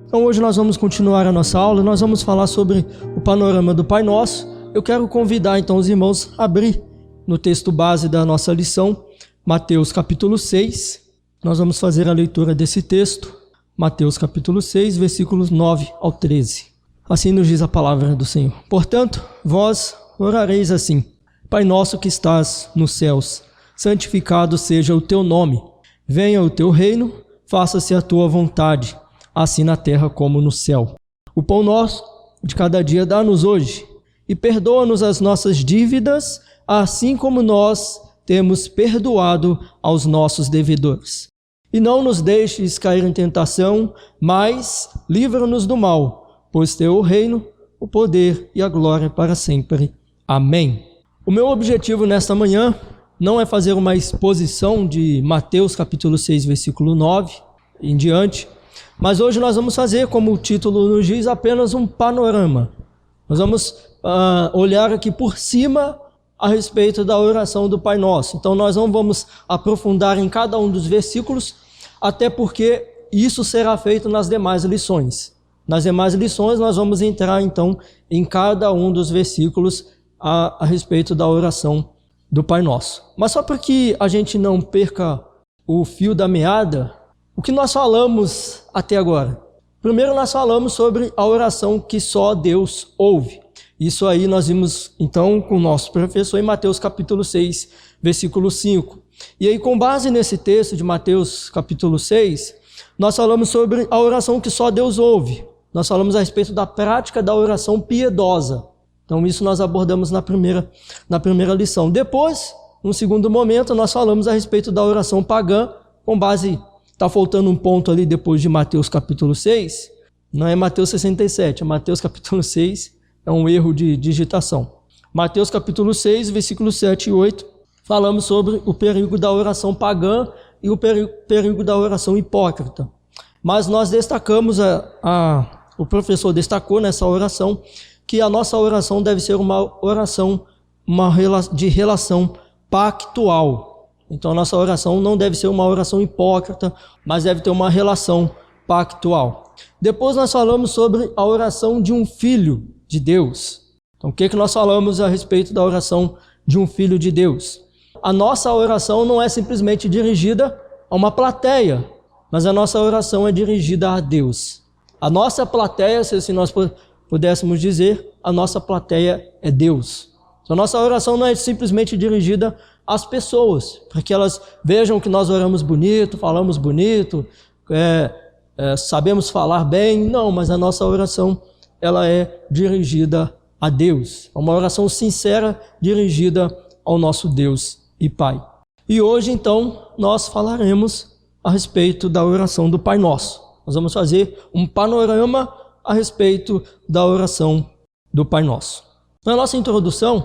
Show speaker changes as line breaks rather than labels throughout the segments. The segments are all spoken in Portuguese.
Então hoje nós vamos continuar a nossa aula, nós vamos falar sobre o panorama do Pai Nosso. Eu quero convidar então os irmãos a abrir no texto base da nossa lição, Mateus capítulo 6. Nós vamos fazer a leitura desse texto, Mateus capítulo 6, versículos 9 ao 13. Assim nos diz a palavra do Senhor. Portanto, vós orareis assim: Pai nosso que estás nos céus, santificado seja o teu nome. Venha o teu reino, faça-se a tua vontade, assim na terra como no céu. O pão nosso de cada dia dá-nos hoje, e perdoa-nos as nossas dívidas, assim como nós temos perdoado aos nossos devedores. E não nos deixes cair em tentação, mas livra-nos do mal, pois teu é o reino, o poder e a glória para sempre. Amém. O meu objetivo nesta manhã não é fazer uma exposição de Mateus capítulo 6, versículo 9 em diante, mas hoje nós vamos fazer, como o título nos diz, apenas um panorama. Nós vamos olhar aqui por cima a respeito da oração do Pai Nosso. Então nós não vamos aprofundar em cada um dos versículos, até porque isso será feito nas demais lições. Nas demais lições nós vamos entrar então em cada um dos versículos a respeito da oração do Pai Nosso. Mas só para que a gente não perca o fio da meada, o que nós falamos até agora? Primeiro nós falamos sobre a oração que só Deus ouve. Isso aí nós vimos então com o nosso professor em Mateus capítulo 6, versículo 5. E aí com base nesse texto de Mateus capítulo 6, nós falamos sobre a oração que só Deus ouve. Nós falamos a respeito da prática da oração piedosa. Então isso nós abordamos na primeira lição. Depois, num segundo momento, nós falamos a respeito da oração pagã, com base, está faltando um ponto ali depois de Mateus capítulo 6, não é Mateus 67, é Mateus capítulo 6, é um erro de digitação. Mateus capítulo 6, versículos 7 e 8, falamos sobre o perigo da oração pagã e o perigo da oração hipócrita. Mas nós destacamos, o professor destacou nessa oração, que a nossa oração deve ser uma oração de relação pactual. Então a nossa oração não deve ser uma oração hipócrita, mas deve ter uma relação pactual. Depois nós falamos sobre a oração de um filho de Deus. Então o que nós falamos a respeito da oração de um filho de Deus? A nossa oração não é simplesmente dirigida a uma plateia, mas a nossa oração é dirigida a Deus. A nossa plateia, se assim nós pudéssemos dizer, a nossa plateia é Deus. Então, a nossa oração não é simplesmente dirigida às pessoas, para que elas vejam que nós oramos bonito, falamos bonito, sabemos falar bem. Não, mas a nossa oração ela é dirigida a Deus. É uma oração sincera dirigida ao nosso Deus e Pai. E hoje, então, nós falaremos a respeito da oração do Pai Nosso. Nós vamos fazer um panorama a respeito da oração do Pai Nosso. Na nossa introdução,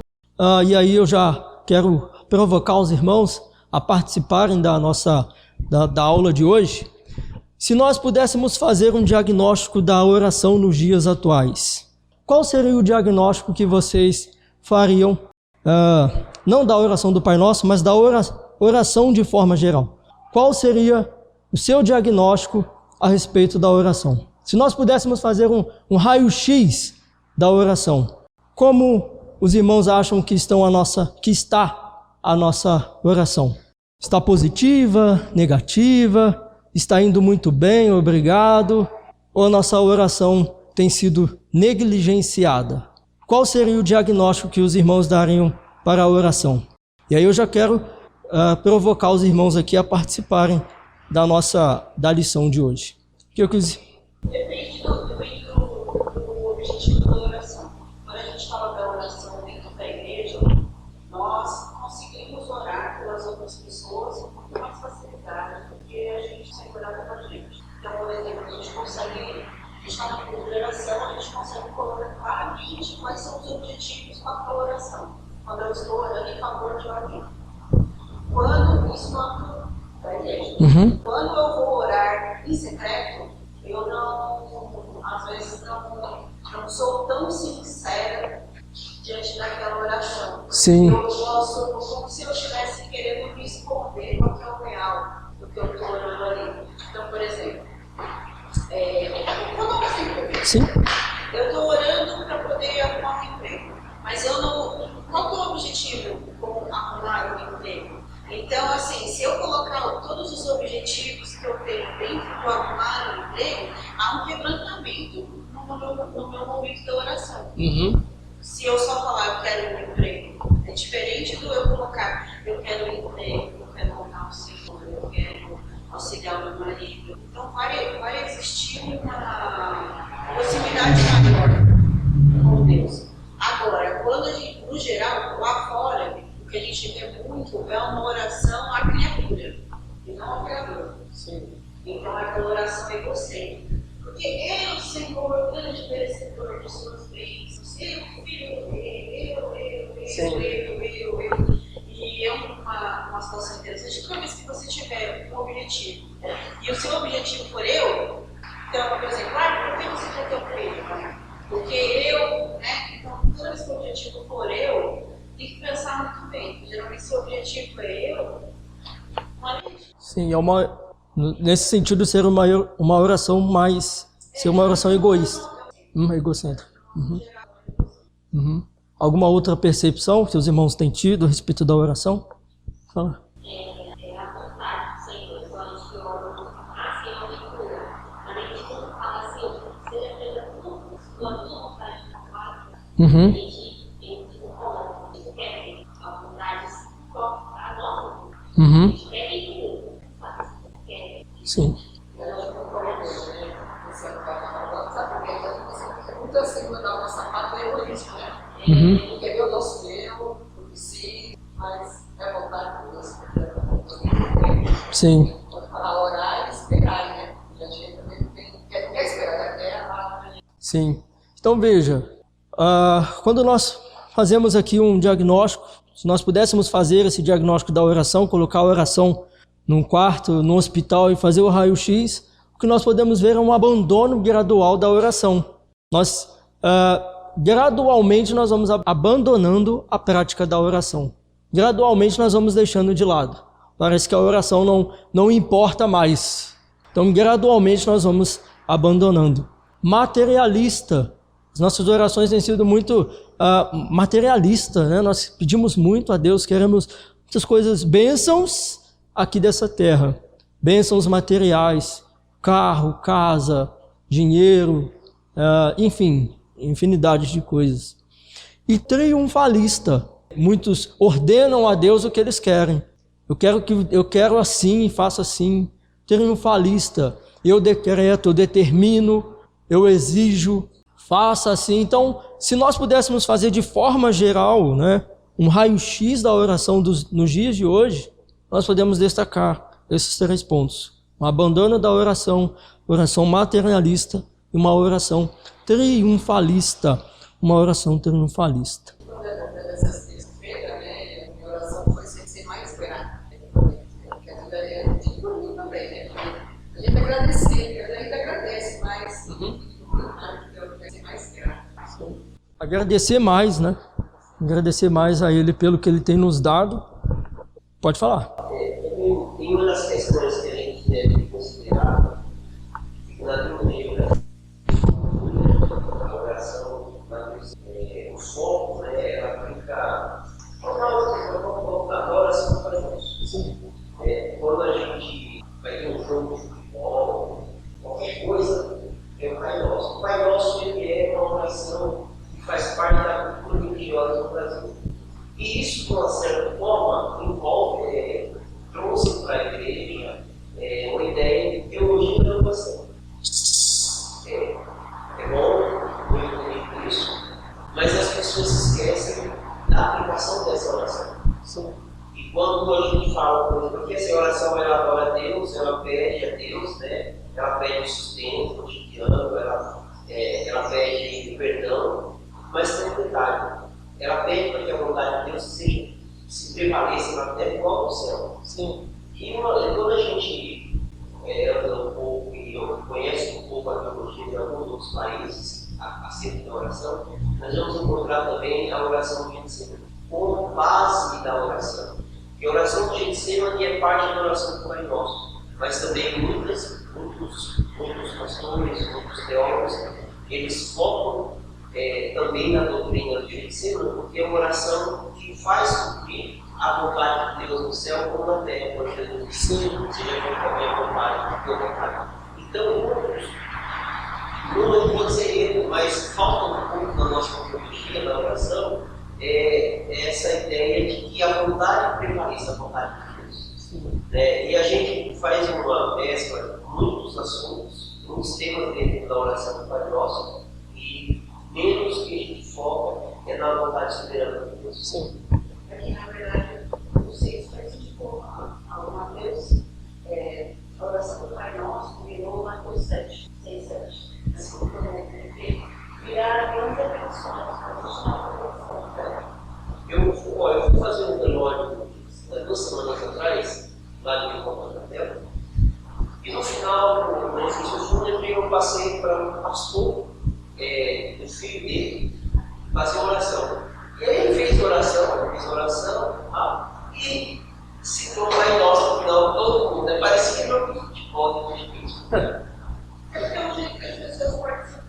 e aí eu já quero provocar os irmãos a participarem da aula de hoje, se nós pudéssemos fazer um diagnóstico da oração nos dias atuais, qual seria o diagnóstico que vocês fariam, não da oração do Pai Nosso, mas da oração de forma geral? Qual seria o seu diagnóstico a respeito da oração? Se nós pudéssemos fazer um raio-x da oração, como os irmãos acham que está a nossa oração? Está positiva, negativa, está indo muito bem, obrigado, ou a nossa oração tem sido negligenciada? Qual seria o diagnóstico que os irmãos dariam para a oração? E aí eu já quero provocar os irmãos aqui a participarem da lição de hoje.
Depende do objetivo da oração. Quando a gente fala da oração dentro da igreja, nós conseguimos orar pelas outras pessoas com muito mais facilidade do que a gente sempre orava para a gente. Então, por exemplo, a gente está na cultura de oração, a gente consegue colocar claramente quais são os objetivos com a oração. Quando eu estou orando em favor de alguém. Quando isso não é da igreja. Quando eu vou orar em secreto, eu às vezes não sou tão sincera diante daquela oração.
Sim.
Eu posso, como se eu estivesse querendo me esconder do que é o real, do que eu estou orando ali. Então, por exemplo, quando eu
Sim.
Eu estou orando para poder arrumar um emprego, mas eu não. Qual que é o objetivo com arrumar um emprego? Então, assim, se eu colocar todos os objetivos que eu tenho dentro do arrumar um emprego, há um quebrantamento no meu momento da oração. Se eu só falar eu quero um emprego, é diferente do eu colocar eu quero um emprego, eu quero honrar o Senhor, eu quero auxiliar o meu marido. Então vai existir uma proximidade maior com Deus. Agora, quando a gente, no geral, lá fora, o que a gente vê muito é uma oração à criatura, e não ao Criador. Sim. Então aquela oração é você. Porque eu, Senhor, grande merecedor de suas bênçãos, eu, filho dele, eu. E é uma situação interessante. Toda vez que você tiver um objetivo, e o seu objetivo for eu, então, por exemplo, por que você quer ter um filho? Porque eu, né? Então, toda vez que o objetivo for eu, tem que pensar muito bem. Porque, geralmente, se o objetivo é eu, não é isso.
Sim, nesse sentido, ser uma oração mais. Ser uma oração egoísta. Egocêntrica. Alguma outra percepção que os irmãos têm tido a respeito da oração? Fala.
A vontade do Senhor, quando a gente ora, assim, é uma leitura. A gente quando fala assim, seja feita sua vontade na casa, a gente coloca, a gente quer a vontade, a nossa. A gente quer entender, sabe?
Sim.
Muito assim, mandar o nosso sapato é egoísta, né? Porque é o nosso eu, o si, mas é vontade de Deus.
Sim.
Para orar e esperar, né? E a gente também quer esperar até a.
Sim. Então veja, quando nós fazemos aqui um diagnóstico, se nós pudéssemos fazer esse diagnóstico da oração, colocar a oração num quarto, num hospital e fazer o raio-x, o que nós podemos ver é um abandono gradual da oração. Gradualmente nós vamos abandonando a prática da oração. Gradualmente nós vamos deixando de lado. Parece que a oração não importa mais. Então gradualmente nós vamos abandonando. Materialista. As nossas orações têm sido muito materialistas, né? Nós pedimos muito a Deus, queremos muitas coisas, bênçãos aqui dessa terra. Bênçãos materiais, carro, casa, dinheiro, enfim, infinidade de coisas. E triunfalista. Muitos ordenam a Deus o que eles querem. Eu quero assim e faço assim. Triunfalista. Eu decreto, eu determino, eu exijo, faça assim. Então, se nós pudéssemos fazer de forma geral, né, um raio-x da oração nos dias de hoje, nós podemos destacar esses 3 pontos. Um abandono da oração materialista e uma oração triunfalista. Uma oração triunfalista.
Quando essas terças-feiras, né? A minha oração foi ser mais grata. Porque a gente dormiu também, né? A gente agradece mais. Eu quero ser mais grata.
Agradecer mais, né? Agradecer mais a Ele pelo que Ele tem nos dado. Pode falar.
Tem uma das questões que a gente deve considerar, que na teologia, a oração, o foco, né, ela fica. A oração para nós. Quando a gente vai ter um jogo de futebol, qualquer coisa, é o Pai Nosso. O Pai Nosso ele é uma oração que faz parte da cultura religiosa do Brasil. E isso, de uma certa forma, trouxe para a igreja uma ideia de teologia da oração. É bom, eu entendi isso, mas as pessoas esquecem da aplicação dessa oração. Sim. E quando a gente fala, por exemplo, que essa oração ela adora a Deus, ela pede a Deus, né? Ela pede sustento cotidiano, ela pede perdão, mas tem um detalhe. Ela pede para que a vontade de Deus se prevaleça na terra igual ao céu. Sim. E quando a gente anda um pouco e conhece um pouco a teologia de alguns outros países acerca da oração, nós vamos encontrar também a oração do Getsemane como base da oração. E a oração do Getsemane é parte da oração do Pai Nosso, mas também muitos pastores, muitos teólogos eles focam também na doutrina do Getsemane, porque é uma oração que faz cumprir a vontade de Deus no céu como na terra, quando Jesus disse, seja feita a minha vontade, a tua vontade. Então, não pode ser erro, mas falta um pouco na nossa teologia, na oração, essa ideia de que a vontade prevaleça a vontade de Deus. E a gente faz uma mescla de muitos assuntos, muitos temas dentro da oração do Pai Nosso, e menos que a gente foca é na vontade soberana de Deus.
Sim.
Aqui, na verdade, não sei se faz tipo ao Mateus, a oração do Pai Nosso virou Mateus 7, 6, 7. Assim, porque virar grandes atenções, a gente não
Eu fui fazer um relógio 2 semanas atrás, lá de Copa da Terra, e no final, no exercício fúnebre, eu passei para um pastor, o filho dele, fazer uma oração. E aí ele fez oração, eu fiz oração, e citou o Pai Nosso no final, todo mundo, parecia jogo de futebol de espírito.
É o jeito que as pessoas participam.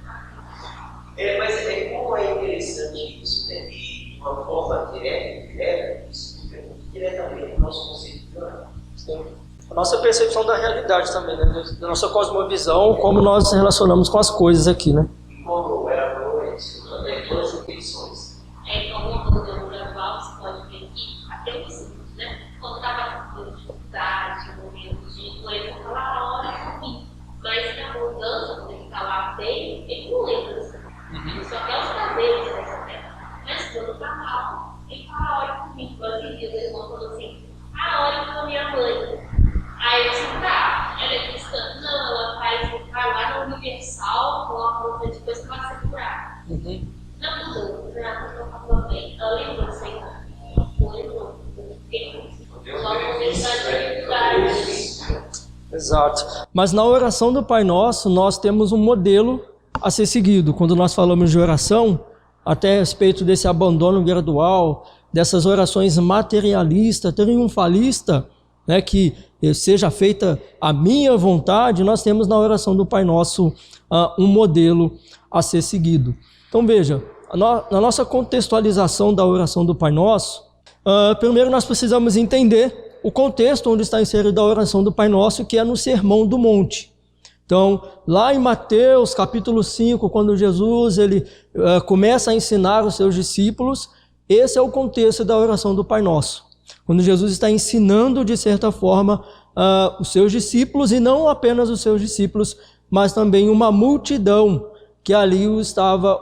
Mas como é interessante isso, né? E de uma forma direta, isso fica muito diretamente no nosso conceito de oração.
A nossa percepção da realidade também, né? Da nossa cosmovisão, como nós nos relacionamos com as coisas aqui, né?
E como era isso, também todas as intenções.
Então, no modelo gradual, você pode ver que até o ensino, né? Quando estava com dificuldade, momento de doença, falar, ora por mim. Mas na mudança, quando ele está lá bem, ele não lembra disso. Ele só quer os prazeres dessa terra. Mas quando está mal, ele fala, ora por mim. Igual aquele dia, o irmão falou assim, ora pela minha mãe. Aí eu disse, tá, ela é cristã? Não, ela vai lá na Universal, coloca depois que ela vai ser curada. Não mudou, não falou bem. Ela lembrou, Senhor. Lembrou.
Exato. Mas na oração do Pai Nosso, nós temos um modelo a ser seguido. Quando nós falamos de oração, até a respeito desse abandono gradual, dessas orações materialistas, triunfalistas, né, que seja feita a minha vontade, nós temos na oração do Pai Nosso um modelo a ser seguido. Então veja, na nossa contextualização da oração do Pai Nosso, primeiro nós precisamos entender o contexto onde está inserida a oração do Pai Nosso, que é no Sermão do Monte. Então, lá em Mateus capítulo 5, quando Jesus começa a ensinar os seus discípulos, esse é o contexto da oração do Pai Nosso. Quando Jesus está ensinando, de certa forma, os seus discípulos, e não apenas os seus discípulos, mas também uma multidão que ali estava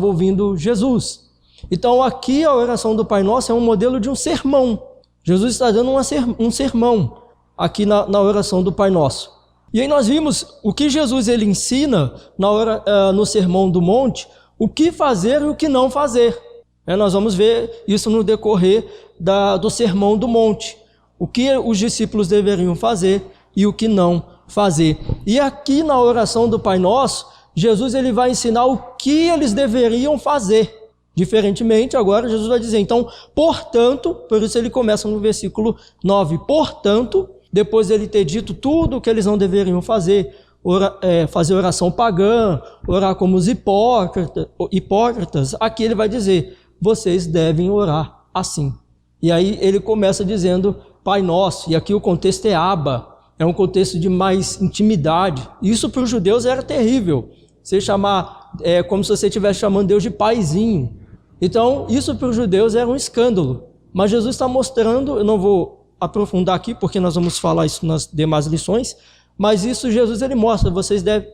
ouvindo Jesus. Então, aqui a oração do Pai Nosso é um modelo de um sermão. Jesus está dando um sermão aqui na oração do Pai Nosso. E aí nós vimos o que Jesus ele ensina no Sermão do Monte, o que fazer e o que não fazer. Nós vamos ver isso no decorrer do Sermão do Monte. O que os discípulos deveriam fazer e o que não fazer. E aqui na oração do Pai Nosso, Jesus ele vai ensinar o que eles deveriam fazer. Diferentemente, agora Jesus vai dizer, então, portanto, por isso ele começa no versículo 9, portanto, depois de ele ter dito tudo o que eles não deveriam fazer, fazer oração pagã, orar como os hipócritas, aqui ele vai dizer, vocês devem orar assim. E aí ele começa dizendo, Pai Nosso, e aqui o contexto é Abba, é um contexto de mais intimidade. Isso para os judeus era terrível, você chamar, como se você estivesse chamando Deus de paizinho. Então, isso para os judeus era um escândalo. Mas Jesus está mostrando, eu não vou aprofundar aqui, porque nós vamos falar isso nas demais lições, mas isso Jesus ele mostra,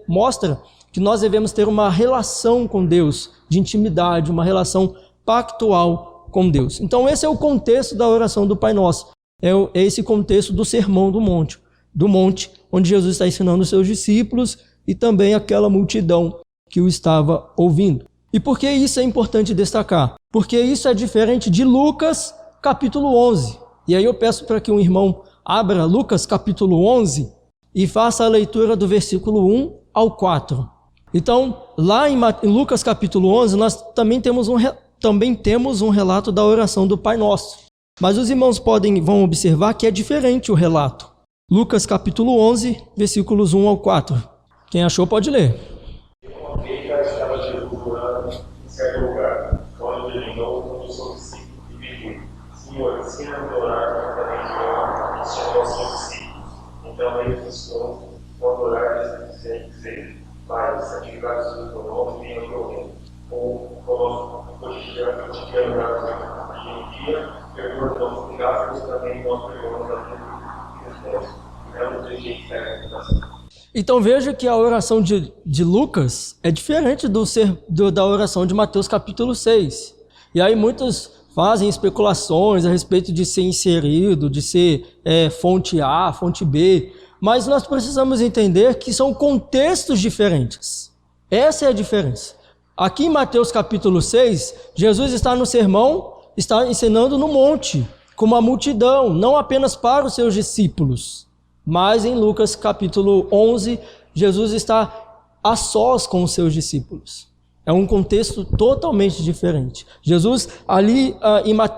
mostra que nós devemos ter uma relação com Deus, de intimidade, uma relação pactual com Deus. Então, esse é o contexto da oração do Pai Nosso. É esse contexto do Sermão do Monte, onde Jesus está ensinando os seus discípulos e também aquela multidão que o estava ouvindo. E por que isso é importante destacar? Porque isso é diferente de Lucas capítulo 11. E aí eu peço para que um irmão abra Lucas capítulo 11 e faça a leitura do versículo 1 ao 4. Então, lá em Lucas capítulo 11, nós também temos um relato da oração do Pai Nosso. Mas os irmãos vão observar que é diferente o relato. Lucas capítulo 11, versículos 1 ao 4. Quem achou pode ler.
Ele já estava termos de orar, também ensinou aos seus discípulos. Então, eles estão, quando orar, eles dizem, Pai, santificado seja o teu nome, venha o teu reino. Ou o nosso cotidiano dia em dia, perdoa os nossos pecados, também nós perdoamos a todos que nos devem. É um dos jeitos da alimentação.
Então veja que a oração de Lucas é diferente da oração de Mateus capítulo 6. E aí muitos fazem especulações a respeito de ser inserido, de ser fonte A, fonte B, mas nós precisamos entender que são contextos diferentes. Essa é a diferença. Aqui em Mateus capítulo 6, Jesus está no sermão, está ensinando no monte, com uma multidão, não apenas para os seus discípulos. Mas em Lucas capítulo 11, Jesus está a sós com os seus discípulos. É um contexto totalmente diferente. Jesus, ali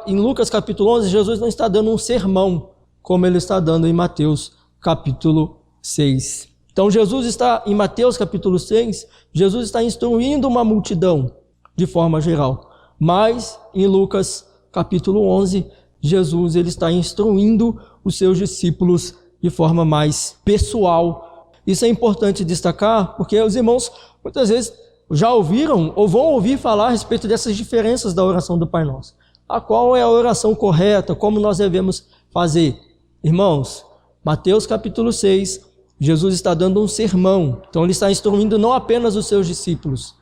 em Lucas capítulo 11, Jesus não está dando um sermão, como ele está dando em Mateus capítulo 6. Então Jesus está, em Mateus capítulo 6, Jesus está instruindo uma multidão, de forma geral. Mas em Lucas capítulo 11, Jesus ele está instruindo os seus discípulos de forma mais pessoal. Isso é importante destacar, porque os irmãos muitas vezes já ouviram ou vão ouvir falar a respeito dessas diferenças da oração do Pai Nosso. A qual é a oração correta, como nós devemos fazer. Irmãos, Mateus capítulo 6, Jesus está dando um sermão. Então ele está instruindo não apenas os seus discípulos.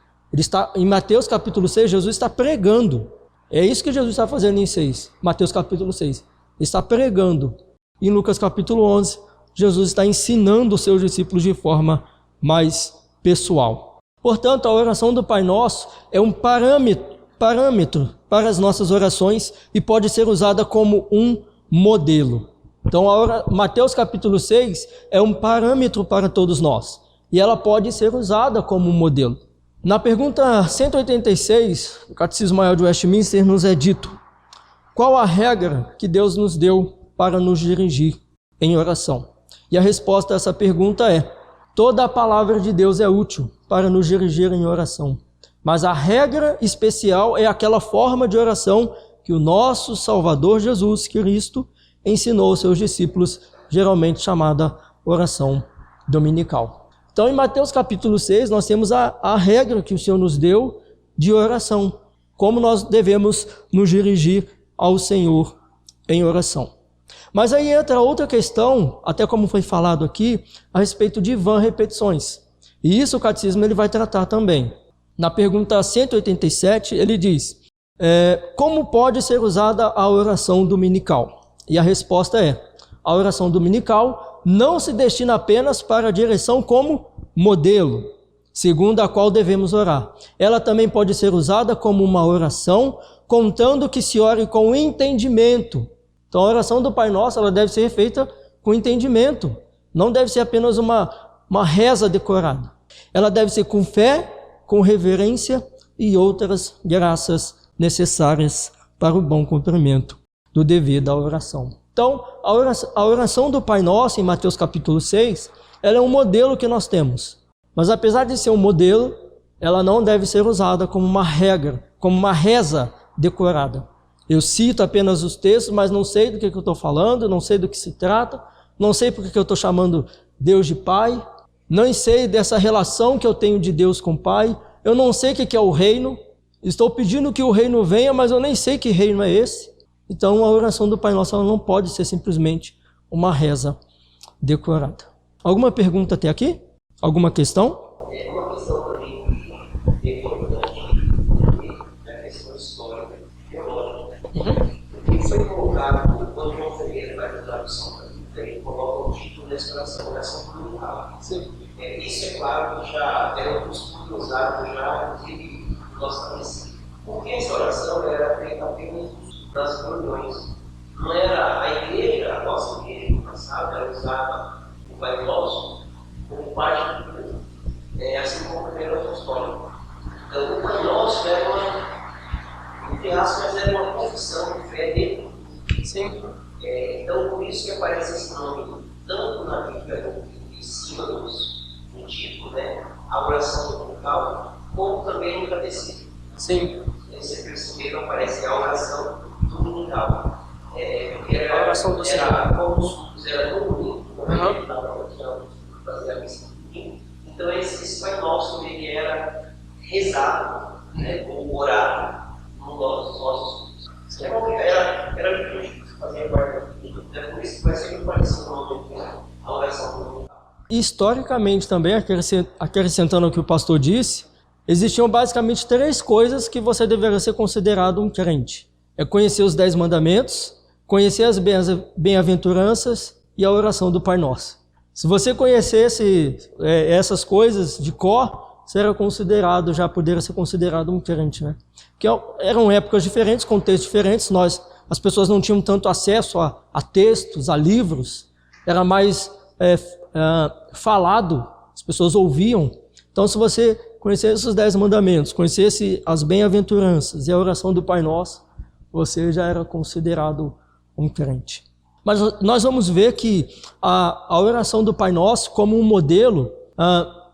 Em Mateus capítulo 6, Jesus está pregando. É isso que Jesus está fazendo em 6, Mateus capítulo 6. Ele está pregando. Em Lucas capítulo 11, Jesus está ensinando os seus discípulos de forma mais pessoal. Portanto, a oração do Pai Nosso é um parâmetro para as nossas orações e pode ser usada como um modelo. Então, Mateus capítulo 6 é um parâmetro para todos nós e ela pode ser usada como um modelo. Na pergunta 186, o Catecismo Maior de Westminster nos é dito: qual a regra que Deus nos deu para nos dirigir em oração? E a resposta a essa pergunta é: toda a palavra de Deus é útil para nos dirigir em oração, mas a regra especial é aquela forma de oração que o nosso Salvador Jesus Cristo ensinou aos seus discípulos, geralmente chamada oração dominical. Então, em Mateus capítulo 6, nós temos a regra que o Senhor nos deu de oração, como nós devemos nos dirigir ao Senhor em oração. Mas aí entra outra questão, até como foi falado aqui, a respeito de vã repetições. E isso o catecismo ele vai tratar também. Na pergunta 187, ele diz: como pode ser usada a oração dominical? E a resposta é: a oração dominical não se destina apenas para a direção como modelo, segundo a qual devemos orar. Ela também pode ser usada como uma oração, contando que se ore com entendimento. Então, a oração do Pai Nosso ela deve ser feita com entendimento. Não deve ser apenas uma reza decorada. Ela deve ser com fé, com reverência e outras graças necessárias para o bom cumprimento do dever da oração. Então, a oração do Pai Nosso, em Mateus capítulo 6, ela é um modelo que nós temos. Mas apesar de ser um modelo, ela não deve ser usada como uma regra, como uma reza decorada. Eu cito apenas os textos, mas não sei do que eu estou falando, não sei do que se trata, não sei porque que eu estou chamando Deus de Pai, não sei dessa relação que eu tenho de Deus com o Pai, eu não sei o que é o reino, estou pedindo que o reino venha, mas eu nem sei que reino é esse. Então, a oração do Pai Nosso ela não pode ser simplesmente uma reza decorada. Alguma pergunta até aqui? Alguma questão?
É uma questão também importante, a questão histórica e teológica. Porque foi colocado, quando João Ferreira vai para a tradução, ele coloca o título dessa oração plural. Isso é claro que já era um costume usado já, inclusive, no nosso estabelecido. Porque essa oração era feita apenas nas reuniões. Não era a igreja, a nossa igreja no passado, ela usava o Pai Nosso como parte do povo, assim como o primeiro apostólico. Então, o Pai Nosso era entre aspas, era uma confissão de fé dele. Sim. Então, por isso que aparece esse nome, tanto na Bíblia, em cima do título, né, a oração dominical, como também no catecismo. Sim. Você perceberam, aparece a oração dominical. Porque
oração do Senhor.
Era, como os cultos eram tão bonitos, não dava para fazer a missa. Então esse Pai Nosso, ele era rezado, né, ou orado nos nossos cultos. Era liturgia que fazia parte da vida. Por isso que vai ser muito parecido com a oração do
Historicamente também, acrescentando o que o pastor disse, existiam basicamente 3 coisas que você deveria ser considerado um crente. É conhecer os 10 mandamentos, conhecer as bem-aventuranças e a oração do Pai Nosso. Se você conhecesse essas coisas de cor, você era considerado, já poderia ser considerado um crente, né? Porque eram épocas diferentes, contextos diferentes, as pessoas não tinham tanto acesso a textos, a livros, era mais falado, as pessoas ouviam. Então, se você conhecesse os 10 mandamentos, conhecesse as bem-aventuranças e a oração do Pai Nosso, você já era considerado um crente. Mas nós vamos ver que a oração do Pai Nosso, como um modelo,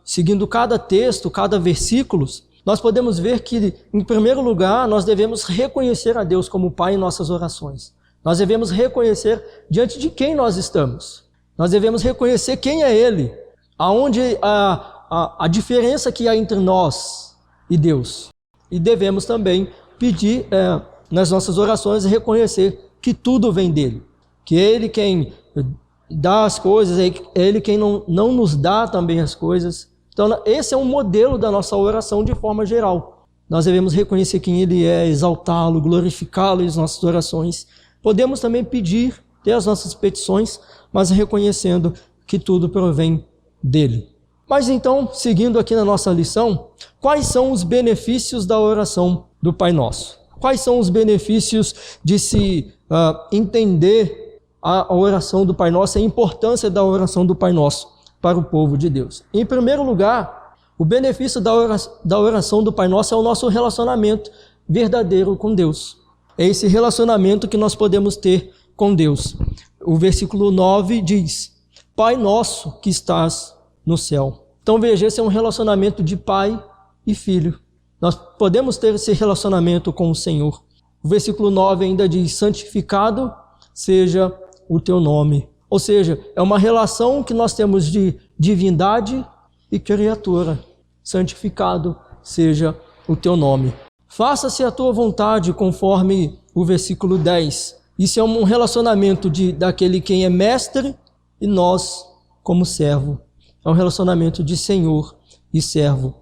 seguindo cada texto, cada versículo, nós podemos ver que, em primeiro lugar, nós devemos reconhecer a Deus como Pai em nossas orações. Nós devemos reconhecer diante de quem nós estamos. Nós devemos reconhecer quem é Ele, aonde a diferença que há entre nós e Deus. E devemos também pedir nas nossas orações reconhecer que tudo vem dEle. Que é Ele quem dá as coisas, é Ele quem não nos dá também as coisas. Então, esse é um modelo da nossa oração de forma geral. Nós devemos reconhecer quem Ele é, exaltá-lo, glorificá-lo em nossas orações. Podemos também pedir, ter as nossas petições, mas reconhecendo que tudo provém dEle. Mas então, seguindo aqui na nossa lição, quais são os benefícios da oração do Pai Nosso? Quais são os benefícios de se entender a oração do Pai Nosso, a importância da oração do Pai Nosso para o povo de Deus? Em primeiro lugar, o benefício da oração do Pai Nosso é o nosso relacionamento verdadeiro com Deus. É esse relacionamento que nós podemos ter com Deus. O versículo 9 diz: Pai nosso que estás no céu. Então veja, esse é um relacionamento de pai e filho. Nós podemos ter esse relacionamento com o Senhor. O versículo 9 ainda diz: santificado seja o teu nome. Ou seja, é uma relação que nós temos de divindade e criatura. Santificado seja o teu nome. Faça-se a tua vontade, conforme o versículo 10. Isso é um relacionamento daquele quem é mestre e nós como servo. É um relacionamento de senhor e servo.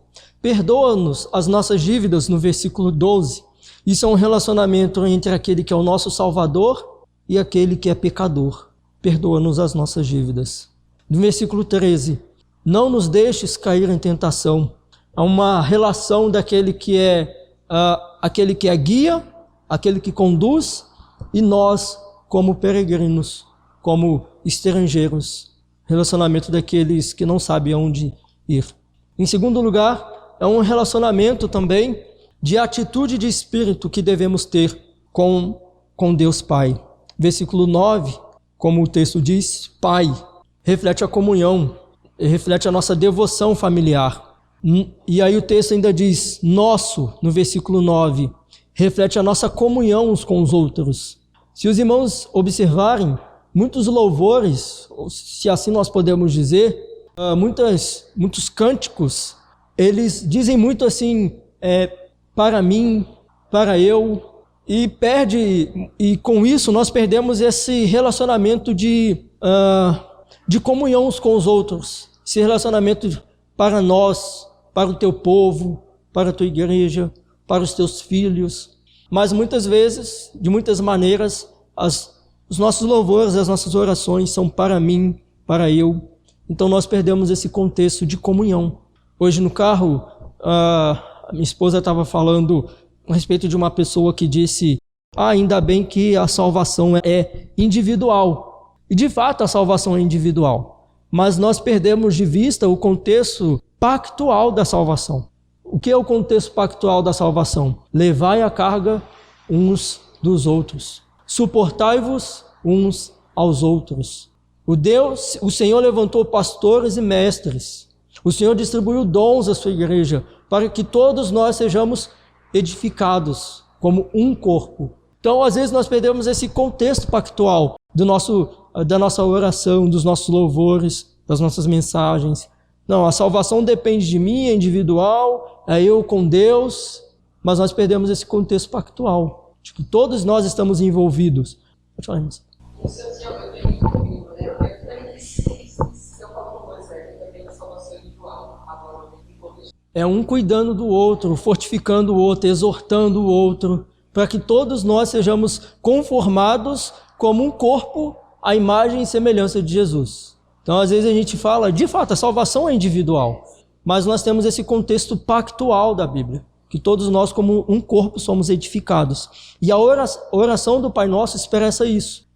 Perdoa-nos as nossas dívidas, no versículo 12. Isso é um relacionamento entre aquele que é o nosso Salvador e aquele que é pecador. Perdoa-nos as nossas dívidas. No versículo 13. Não nos deixes cair em tentação. É uma relação daquele que é guia, aquele que conduz, e nós como peregrinos, como estrangeiros. Relacionamento daqueles que não sabem aonde ir. Em segundo lugar, é um relacionamento também de atitude de espírito que devemos ter com Deus Pai. Versículo 9, como o texto diz, Pai, reflete a comunhão, reflete a nossa devoção familiar. E aí o texto ainda diz, nosso, no versículo 9, reflete a nossa comunhão uns com os outros. Se os irmãos observarem, muitos louvores, se assim nós podemos dizer, muitos cânticos, eles dizem muito assim, para mim, para eu, e com isso nós perdemos esse relacionamento de comunhão uns com os outros, esse relacionamento para nós, para o teu povo, para a tua igreja, para os teus filhos. Mas muitas vezes, de muitas maneiras, os nossos louvores, as nossas orações são para mim, para eu. Então nós perdemos esse contexto de comunhão. Hoje no carro, a minha esposa estava falando a respeito de uma pessoa que disse: ainda bem que a salvação é individual. E de fato a salvação é individual. Mas nós perdemos de vista o contexto pactual da salvação. O que é o contexto pactual da salvação? Levai a carga uns dos outros. Suportai-vos uns aos outros. O Senhor levantou pastores e mestres. O Senhor distribuiu dons à sua igreja para que todos nós sejamos edificados como um corpo. Então, às vezes, nós perdemos esse contexto pactual. da nossa oração, dos nossos louvores, das nossas mensagens. Não, a salvação depende de mim, é individual, é eu com Deus, mas nós perdemos esse contexto pactual, de que todos nós estamos envolvidos. Pode falar, irmãos.
Isso eu tenho comigo, né? Eu também se eu falo com você, eu também a salvação individual, agora
é um cuidando do outro, fortificando o outro, exortando o outro, para que todos nós sejamos conformados como um corpo à imagem e semelhança de Jesus. Então, às vezes a gente fala, de fato, a salvação é individual, mas nós temos esse contexto pactual da Bíblia, que todos nós, como um corpo, somos edificados. E a oração do Pai Nosso expressa isso.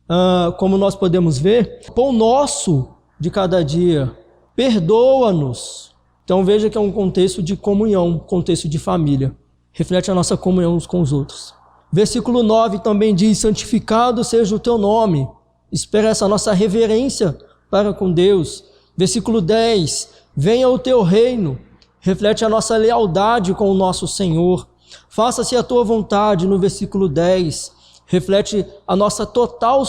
Como nós podemos ver, pão nosso de cada dia, perdoa-nos. Então veja que é um contexto de comunhão, contexto de família. Reflete a nossa comunhão uns com os outros. Versículo 9 também diz, santificado seja o teu nome. Expressa a nossa reverência para com Deus. Versículo 10, venha o teu reino. Reflete a nossa lealdade com o nosso Senhor. Faça-se a tua vontade, no versículo 10. Reflete a nossa total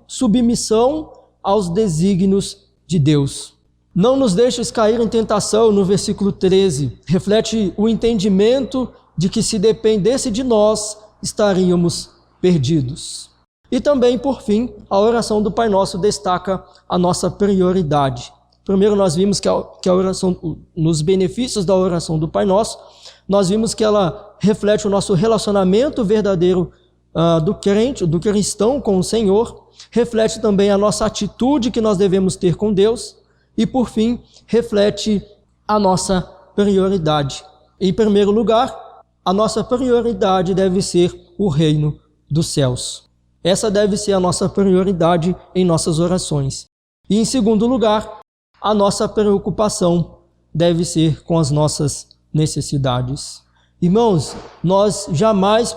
submissão aos desígnios de Deus. Não nos deixes cair em tentação, no versículo 13. Reflete o entendimento de que se dependesse de nós, estaríamos perdidos. E também, por fim, a oração do Pai Nosso destaca a nossa prioridade. Primeiro nós vimos que a oração, nos benefícios da oração do Pai Nosso, nós vimos que ela reflete o nosso relacionamento verdadeiro do crente, do cristão com o Senhor, reflete também a nossa atitude que nós devemos ter com Deus e, por fim, reflete a nossa prioridade. Em primeiro lugar, a nossa prioridade deve ser o reino dos céus. Essa deve ser a nossa prioridade em nossas orações. E, em segundo lugar, a nossa preocupação deve ser com as nossas necessidades. Irmãos, nós jamais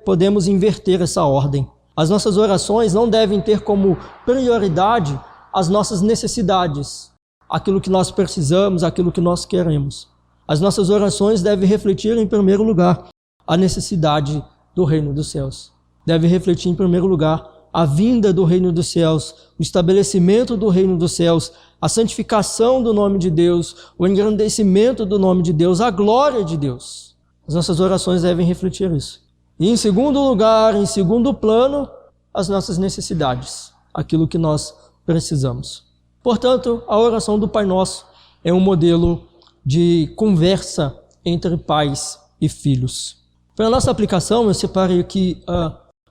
podemos inverter essa ordem. As nossas orações não devem ter como prioridade as nossas necessidades, aquilo que nós precisamos, aquilo que nós queremos. As nossas orações devem refletir, em primeiro lugar, a necessidade do reino dos céus. Deve refletir, em primeiro lugar, a vinda do reino dos céus, o estabelecimento do reino dos céus, a santificação do nome de Deus, o engrandecimento do nome de Deus, a glória de Deus. As nossas orações devem refletir isso. E em segundo lugar, em segundo plano, as nossas necessidades, aquilo que nós precisamos. Portanto, a oração do Pai Nosso é um modelo de conversa entre pais e filhos. Para a nossa aplicação, eu separei aqui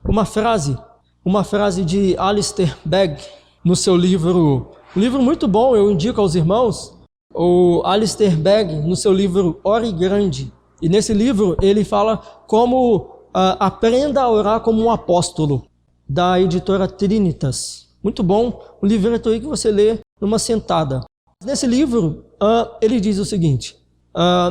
uma frase de Alistair Begg, no seu livro, um livro muito bom, eu indico aos irmãos, o Alistair Begg, no seu livro Ore Grande. E nesse livro ele fala como aprenda a orar como um apóstolo, da editora Trinitas. Muito bom, um livreto aí que você lê numa sentada. Nesse livro, ele diz o seguinte,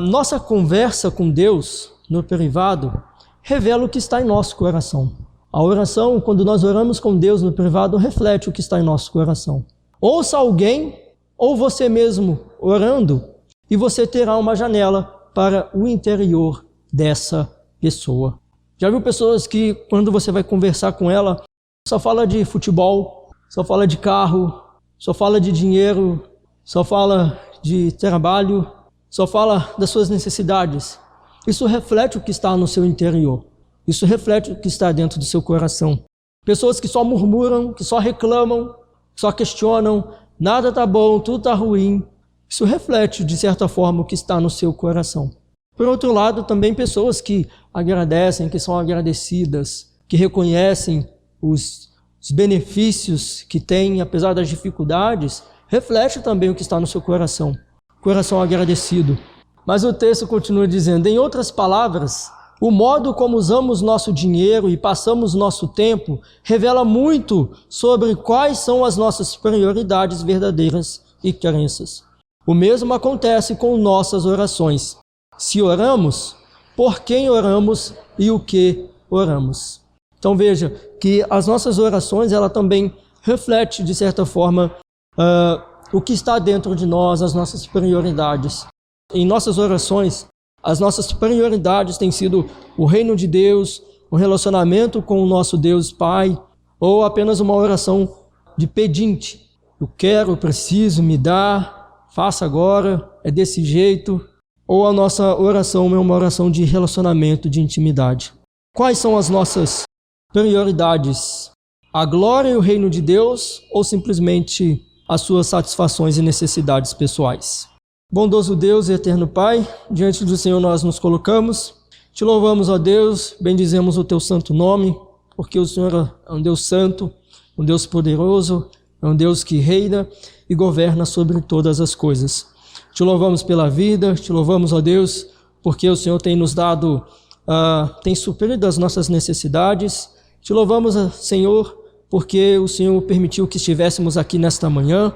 nossa conversa com Deus no privado revela o que está em nosso coração. A oração, quando nós oramos com Deus no privado, reflete o que está em nosso coração. Ouça alguém ou você mesmo orando e você terá uma janela para o interior dessa pessoa. Já viu pessoas que, quando você vai conversar com ela, só fala de futebol, só fala de carro, só fala de dinheiro, só fala de trabalho, só fala das suas necessidades. Isso reflete o que está no seu interior. Isso reflete o que está dentro do seu coração. Pessoas que só murmuram, que só reclamam, que só questionam, nada está bom, tudo está ruim. Isso reflete, de certa forma, o que está no seu coração. Por outro lado, também pessoas que agradecem, que são agradecidas, que reconhecem os benefícios que têm, apesar das dificuldades, reflete também o que está no seu coração. Coração agradecido. Mas o texto continua dizendo, em outras palavras, o modo como usamos nosso dinheiro e passamos nosso tempo revela muito sobre quais são as nossas prioridades verdadeiras e crenças. O mesmo acontece com nossas orações. Se oramos, por quem oramos e o que oramos. Então veja que as nossas orações, ela também reflete, de certa forma, o que está dentro de nós, as nossas prioridades. Em nossas orações, as nossas prioridades têm sido o reino de Deus, o relacionamento com o nosso Deus Pai, ou apenas uma oração de pedinte. Eu quero, eu preciso, me dá, faça agora, é desse jeito. Ou a nossa oração é uma oração de relacionamento, de intimidade. Quais são as nossas prioridades? A glória e o reino de Deus ou simplesmente as suas satisfações e necessidades pessoais? Bondoso Deus e eterno Pai, diante do Senhor nós nos colocamos. Te louvamos, ó Deus, bendizemos o teu santo nome, porque o Senhor é um Deus santo, um Deus poderoso, é um Deus que reina e governa sobre todas as coisas. Te louvamos pela vida, te louvamos, ó Deus, porque o Senhor tem nos dado, tem suprido as nossas necessidades. Te louvamos, Senhor, porque o Senhor permitiu que estivéssemos aqui nesta manhã.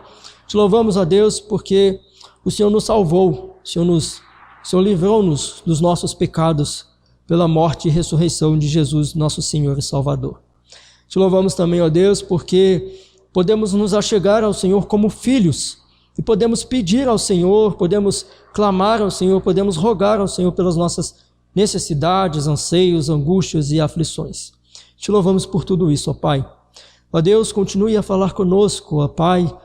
Te louvamos, ó Deus, porque o Senhor nos salvou, o Senhor livrou-nos dos nossos pecados pela morte e ressurreição de Jesus, nosso Senhor e Salvador. Te louvamos também, ó Deus, porque podemos nos achegar ao Senhor como filhos e podemos pedir ao Senhor, podemos clamar ao Senhor, podemos rogar ao Senhor pelas nossas necessidades, anseios, angústias e aflições. Te louvamos por tudo isso, ó Pai. Ó Deus, continue a falar conosco, ó Pai,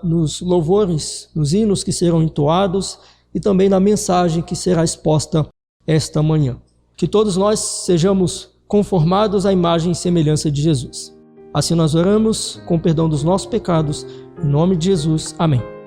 nos louvores, nos hinos que serão entoados e também na mensagem que será exposta esta manhã. Que todos nós sejamos conformados à imagem e semelhança de Jesus. Assim nós oramos, com perdão dos nossos pecados, em nome de Jesus. Amém.